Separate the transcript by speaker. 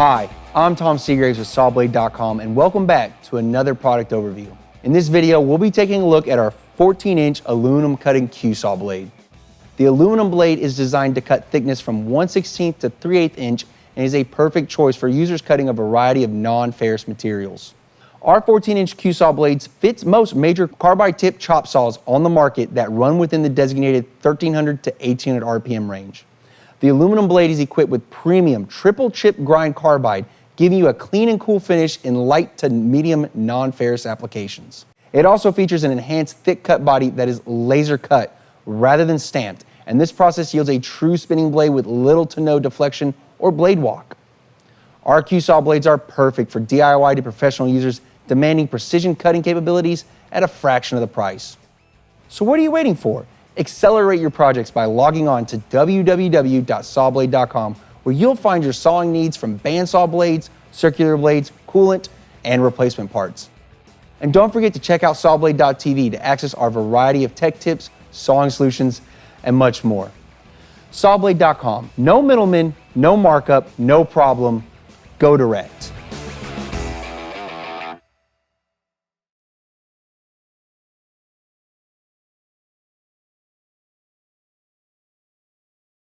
Speaker 1: Hi, I'm Tom Seagraves with Sawblade.com and welcome back to another product overview. In this video, we'll be taking a look at our 14-inch aluminum cutting Qsaw blade. The aluminum blade is designed to cut thickness from 1/16 to 3/8 inch and is a perfect choice for users cutting a variety of non-ferrous materials. Our 14-inch Qsaw blades fits most major carbide tip chop saws on the market that run within the designated 1300 to 1800 RPM range. The aluminum blade is equipped with premium triple chip grind carbide, giving you a clean and cool finish in light to medium non-ferrous applications. It also features an enhanced thick cut body that is laser cut rather than stamped, and this process yields a true spinning blade with little to no deflection or blade walk. Our Qsaw blades are perfect for DIY to professional users demanding precision cutting capabilities at a fraction of the price. So what are you waiting for? Accelerate your projects by logging on to www.Sawblade.com, where you'll find your sawing needs from bandsaw blades, circular blades, coolant, and replacement parts. And don't forget to check out Sawblade.tv to access our variety of tech tips, sawing solutions, and much more. Sawblade.com, no middleman, no markup, no problem, go direct.